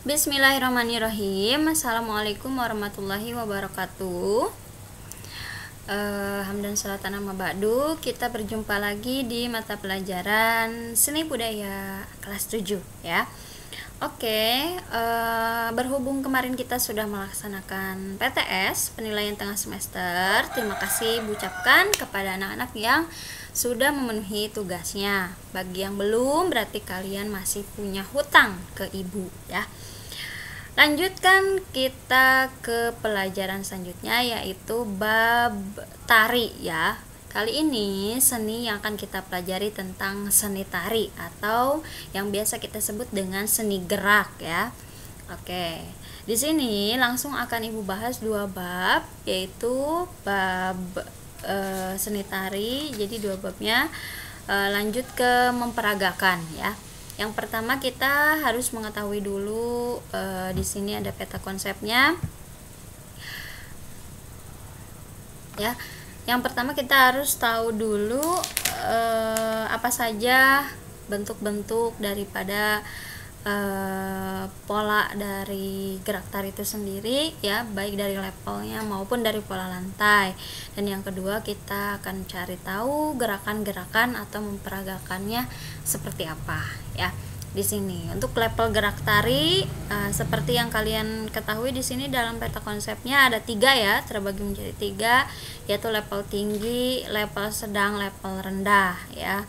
Bismillahirrahmanirrahim. Assalamualaikum warahmatullahi wabarakatuh. Hamdan salatan amma ba'du. Kita berjumpa lagi di mata pelajaran Seni Budaya kelas 7 ya. Oke, berhubung kemarin kita sudah melaksanakan PTS, penilaian tengah semester. Terima kasih ucapkan kepada anak-anak yang sudah memenuhi tugasnya. Bagi yang belum, berarti kalian masih punya hutang ke ibu ya. Lanjutkan kita ke pelajaran selanjutnya, yaitu bab tari ya. Kali ini seni yang akan kita pelajari tentang seni tari atau yang biasa kita sebut dengan seni gerak ya. Oke. Di sini langsung akan Ibu bahas dua bab, yaitu bab seni tari. Jadi dua babnya, lanjut ke memperagakan ya. Yang pertama kita harus mengetahui dulu, di sini ada peta konsepnya ya. Yang pertama kita harus tahu dulu apa saja bentuk-bentuk daripada pola dari gerak tari itu sendiri ya, baik dari levelnya maupun dari pola lantai. Dan yang kedua kita akan cari tahu gerakan-gerakan atau memperagakannya seperti apa ya. Di sini untuk level gerak tari, seperti yang kalian ketahui di sini dalam peta konsepnya ada 3 ya, terbagi menjadi 3, yaitu level tinggi, level sedang, level rendah ya.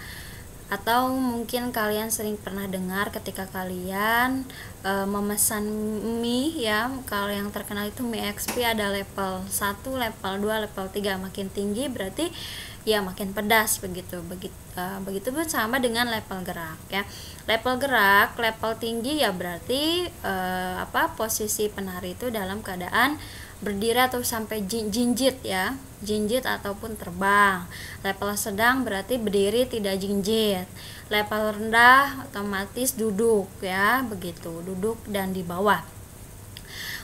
Atau mungkin kalian sering pernah dengar ketika kalian memesan mie ya, kalau yang terkenal itu mie XP ada level 1, level 2, level 3. Makin tinggi berarti ya makin pedas begitu. Begitu pun sama dengan level gerak ya. Level gerak, level tinggi ya berarti posisi penari itu dalam keadaan berdiri atau sampai jinjit ya, jinjit ataupun terbang. Level sedang berarti berdiri tidak jinjit. Level rendah otomatis duduk ya, begitu, duduk dan di bawah.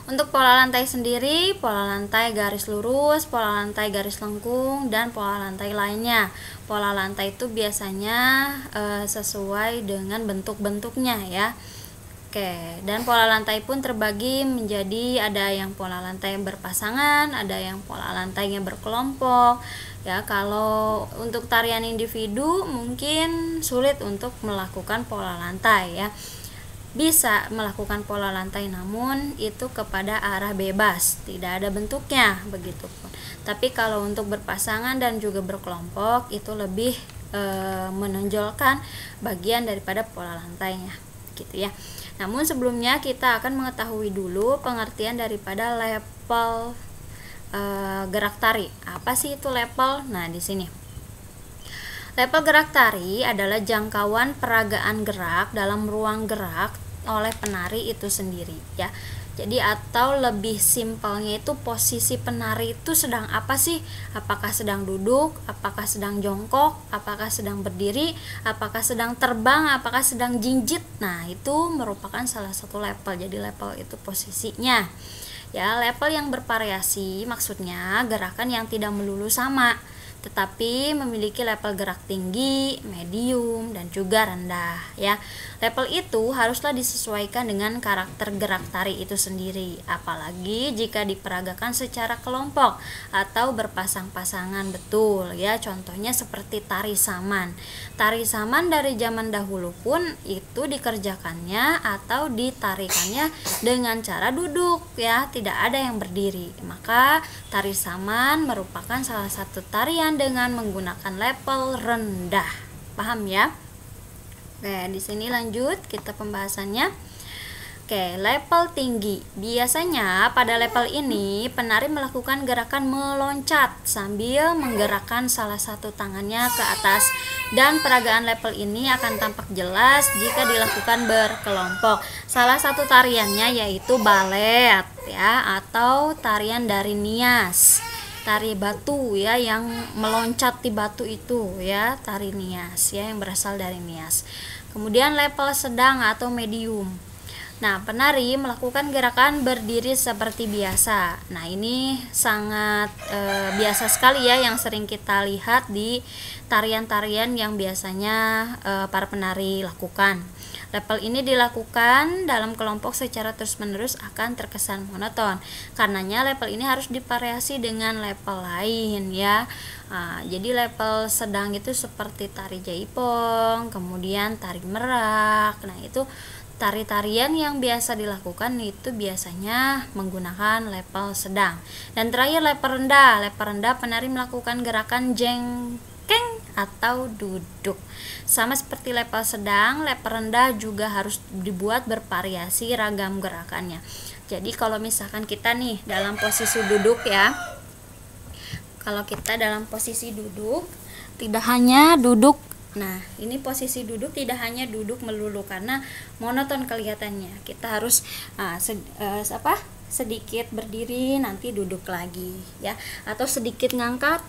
Untuk pola lantai sendiri, pola lantai garis lurus, pola lantai garis lengkung, dan pola lantai lainnya. Pola lantai itu biasanya sesuai dengan bentuk-bentuknya ya. Oke, dan pola lantai pun terbagi menjadi ada yang pola lantai yang berpasangan, ada yang pola lantainya berkelompok. Ya, kalau untuk tarian individu mungkin sulit untuk melakukan pola lantai ya. Bisa melakukan pola lantai namun itu kepada arah bebas, tidak ada bentuknya begitu pun. Tapi kalau untuk berpasangan dan juga berkelompok itu lebih menonjolkan bagian daripada pola lantainya gitu ya. Namun sebelumnya kita akan mengetahui dulu pengertian daripada level gerak tari. Apa sih itu level? Nah, di sini. Level gerak tari adalah jangkauan peragaan gerak dalam ruang gerak oleh penari itu sendiri ya. Jadi atau lebih simpelnya itu posisi penari itu sedang apa sih? Apakah sedang duduk, apakah sedang jongkok, apakah sedang berdiri, apakah sedang terbang, apakah sedang jinjit. Nah, itu merupakan salah satu level. Jadi level itu posisinya. Ya, level yang bervariasi maksudnya gerakan yang tidak melulu sama, tetapi memiliki level gerak tinggi, medium, dan juga rendah ya. Level itu haruslah disesuaikan dengan karakter gerak tari itu sendiri, apalagi jika diperagakan secara kelompok atau berpasang-pasangan betul ya. Contohnya seperti tari saman. Tari saman dari zaman dahulu pun itu dikerjakannya atau ditarikannya dengan cara duduk ya, tidak ada yang berdiri. Maka tari saman merupakan salah satu tarian dengan menggunakan level rendah. Paham ya? Oke, di sini lanjut kita pembahasannya. Oke, level tinggi. Biasanya pada level ini penari melakukan gerakan meloncat sambil menggerakkan salah satu tangannya ke atas, dan peragaan level ini akan tampak jelas jika dilakukan berkelompok. Salah satu tariannya yaitu balet ya, atau tarian dari nias. Tari batu ya, yang meloncat di batu itu ya, tari nias ya, yang berasal dari nias. Kemudian level sedang atau medium. Nah, penari melakukan gerakan berdiri seperti biasa. Nah, ini sangat biasa sekali ya, yang sering kita lihat di tarian-tarian yang biasanya para penari lakukan. Level ini dilakukan dalam kelompok secara terus-menerus akan terkesan monoton. Karenanya level ini harus divariasi dengan level lain ya. Jadi level sedang itu seperti tari jaipong, kemudian tari merak. Nah, itu tari-tarian yang biasa dilakukan itu biasanya menggunakan level sedang. Dan terakhir level rendah. Level rendah penari melakukan gerakan jengkeng atau duduk. Sama seperti level sedang, level rendah juga harus dibuat bervariasi ragam gerakannya. Jadi kalau misalkan kita nih dalam posisi duduk ya, kalau kita dalam posisi duduk tidak hanya duduk. Nah, ini posisi duduk tidak hanya duduk melulu karena monoton kelihatannya. Kita harus sedikit berdiri nanti duduk lagi ya, atau sedikit ngangkat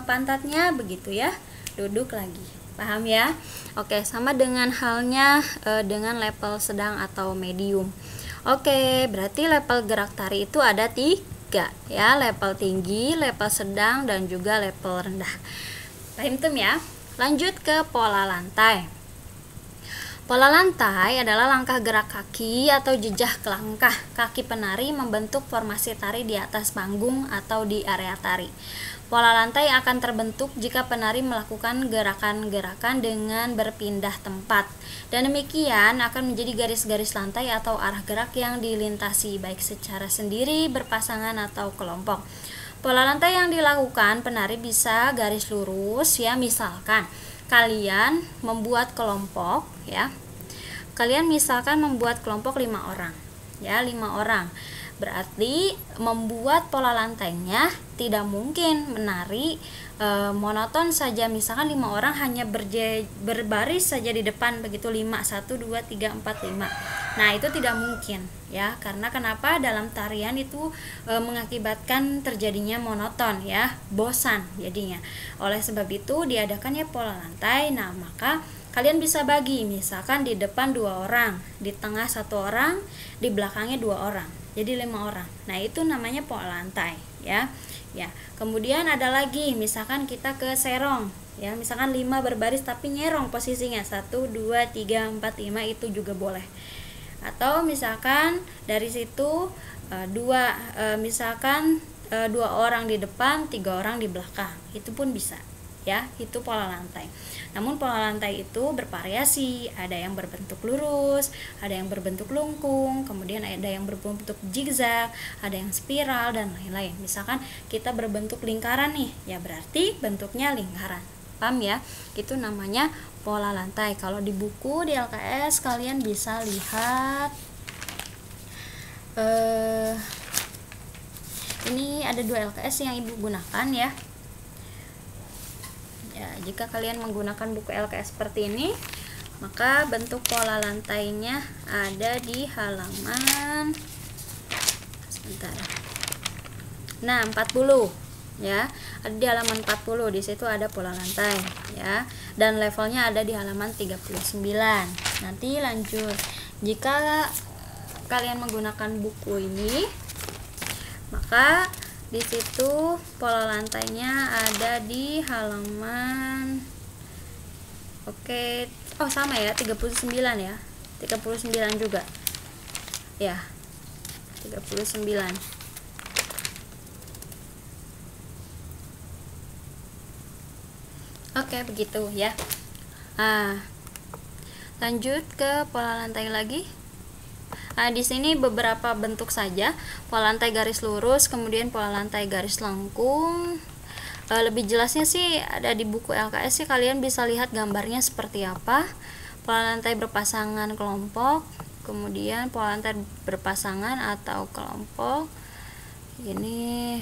pantatnya begitu ya, duduk lagi. Paham ya? Oke, sama dengan halnya dengan level sedang atau medium. Oke, berarti level gerak tari itu ada 3 ya, level tinggi, level sedang, dan juga level rendah. Paham tuh ya? Lanjut ke pola lantai. Pola lantai adalah langkah gerak kaki atau jejak langkah kaki penari membentuk formasi tari di atas panggung atau di area tari. Pola lantai akan terbentuk jika penari melakukan gerakan-gerakan dengan berpindah tempat. Dan demikian akan menjadi garis-garis lantai atau arah gerak yang dilintasi baik secara sendiri, berpasangan, atau kelompok. Pola lantai yang dilakukan penari bisa garis lurus ya, misalkan kalian membuat kelompok ya. Kalian misalkan membuat kelompok 5 orang ya, 5 orang. Berarti membuat pola lantainya tidak mungkin menari monoton saja, misalkan 5 orang hanya berbaris saja di depan begitu, 5 1 2 3 4 5. Nah, itu tidak mungkin ya, karena kenapa? Dalam tarian itu mengakibatkan terjadinya monoton ya, bosan jadinya. Oleh sebab itu diadakannya pola lantai. Nah, maka kalian bisa bagi, misalkan di depan 2 orang, di tengah 1 orang, di belakangnya 2 orang. Jadi 5 orang. Nah, itu namanya pola lantai ya. Ya. Kemudian ada lagi, misalkan kita ke serong ya, misalkan 5 berbaris tapi nyerong posisinya, 1 2 3 4 5, itu juga boleh. Atau misalkan dari situ misalkan 2 orang di depan, 3 orang di belakang. Itu pun bisa ya, itu pola lantai. Namun pola lantai itu bervariasi, ada yang berbentuk lurus, ada yang berbentuk lengkung, kemudian ada yang berbentuk zigzag, ada yang spiral, dan lain-lain. Misalkan kita berbentuk lingkaran nih, ya berarti bentuknya lingkaran. Paham ya? Itu namanya pola lantai. Kalau di buku di LKS kalian bisa lihat ini ada 2 LKS yang ibu gunakan ya. Ya, jika kalian menggunakan buku LKS seperti ini, maka bentuk pola lantainya ada di halaman Nah, 40 ya. Ada di halaman 40. Di situ ada pola lantai ya. Dan levelnya ada di halaman 39. Nanti lanjut. Jika kalian menggunakan buku ini, maka di situ pola lantainya ada di halaman sama ya, 39 ya. 39 juga. Ya. 39. Oke, begitu ya. Lanjut ke pola lantai lagi. Di sini beberapa bentuk saja, pola lantai garis lurus, kemudian pola lantai garis lengkung. Lebih jelasnya sih ada di buku LKS sih, kalian bisa lihat gambarnya seperti apa. Pola lantai berpasangan kelompok, kemudian pola lantai berpasangan atau kelompok. Ini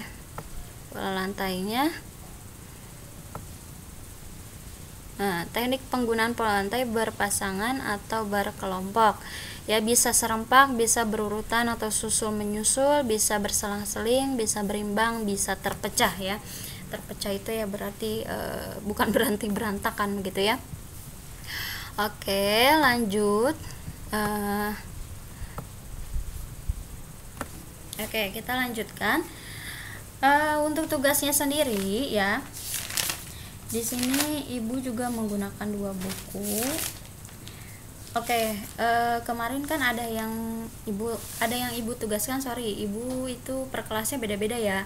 pola lantainya. Nah, teknik penggunaan pola lantai berpasangan atau berkelompok ya, bisa serempak, bisa berurutan atau susul menyusul, bisa berselang-seling, bisa berimbang, bisa terpecah ya. Terpecah itu ya berarti bukan berarti berantakan gitu ya. Oke, lanjut. Oke, kita lanjutkan. Untuk tugasnya sendiri ya, di sini ibu juga menggunakan 2 buku. Oke, kemarin kan ada yang ibu tugaskan, ibu itu per kelasnya beda-beda ya.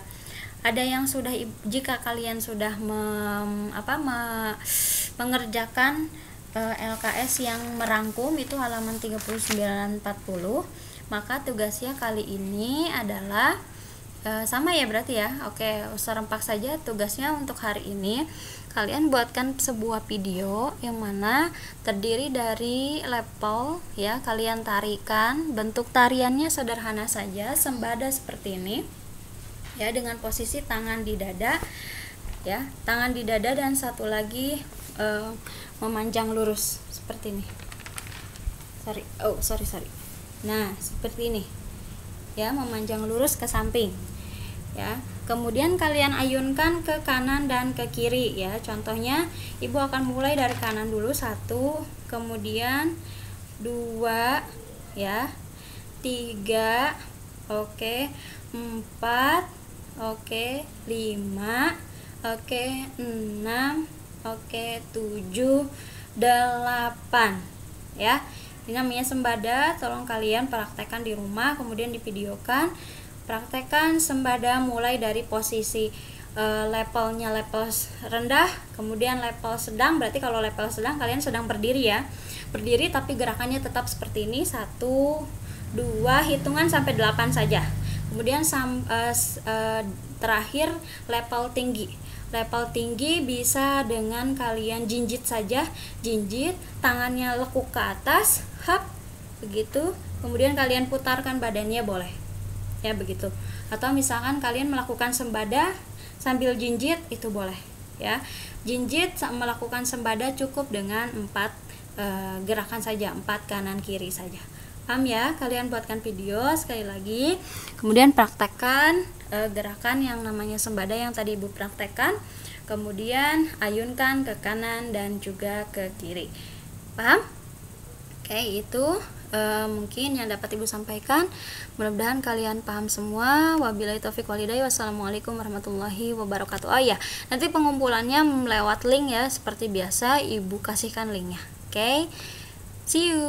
Ada yang sudah jika kalian sudah mengerjakan LKS yang merangkum itu halaman 39-40, maka tugasnya kali ini adalah sama ya berarti ya. Oke, serempak saja tugasnya untuk hari ini. Kalian buatkan sebuah video yang mana terdiri dari lepel ya. Kalian tarikan, bentuk tariannya sederhana saja, sembada seperti ini ya, dengan posisi tangan di dada ya, tangan di dada dan satu lagi memanjang lurus seperti ini. Sorry. Nah, seperti ini ya, memanjang lurus ke samping ya. Kemudian kalian ayunkan ke kanan dan ke kiri ya. Contohnya ibu akan mulai dari kanan dulu, 1, kemudian 2 ya, 3, oke, 4, oke, 5, oke, 6, oke, 7, 8 ya. Ini namanya sembada. Tolong kalian praktekkan di rumah, kemudian divideokan. Praktekkan sembada mulai dari posisi levelnya level rendah, kemudian level sedang. Berarti kalau level sedang kalian sedang berdiri ya, berdiri tapi gerakannya tetap seperti ini, 1, 2, hitungan sampai 8 saja. Kemudian terakhir level tinggi. Level tinggi bisa dengan kalian jinjit saja, jinjit, tangannya lekuk ke atas, hap, begitu. Kemudian kalian putarkan badannya boleh. Ya begitu. Atau misalkan kalian melakukan sembada sambil jinjit, itu boleh ya. Jinjit melakukan sembada cukup dengan 4 gerakan saja, 4 kanan kiri saja. Paham ya? Kalian buatkan video sekali lagi, kemudian praktekkan gerakan yang namanya sembada yang tadi ibu praktekkan, kemudian ayunkan ke kanan dan juga ke kiri. Paham? Oke, itu mungkin yang dapat ibu sampaikan. Mudah-mudahan kalian paham semua. Wabillahi taufik walhidayah. Wassalamualaikum warahmatullahi wabarakatuh. Oh ya, nanti pengumpulannya lewat link ya, seperti biasa ibu kasihkan linknya. Oke, see you.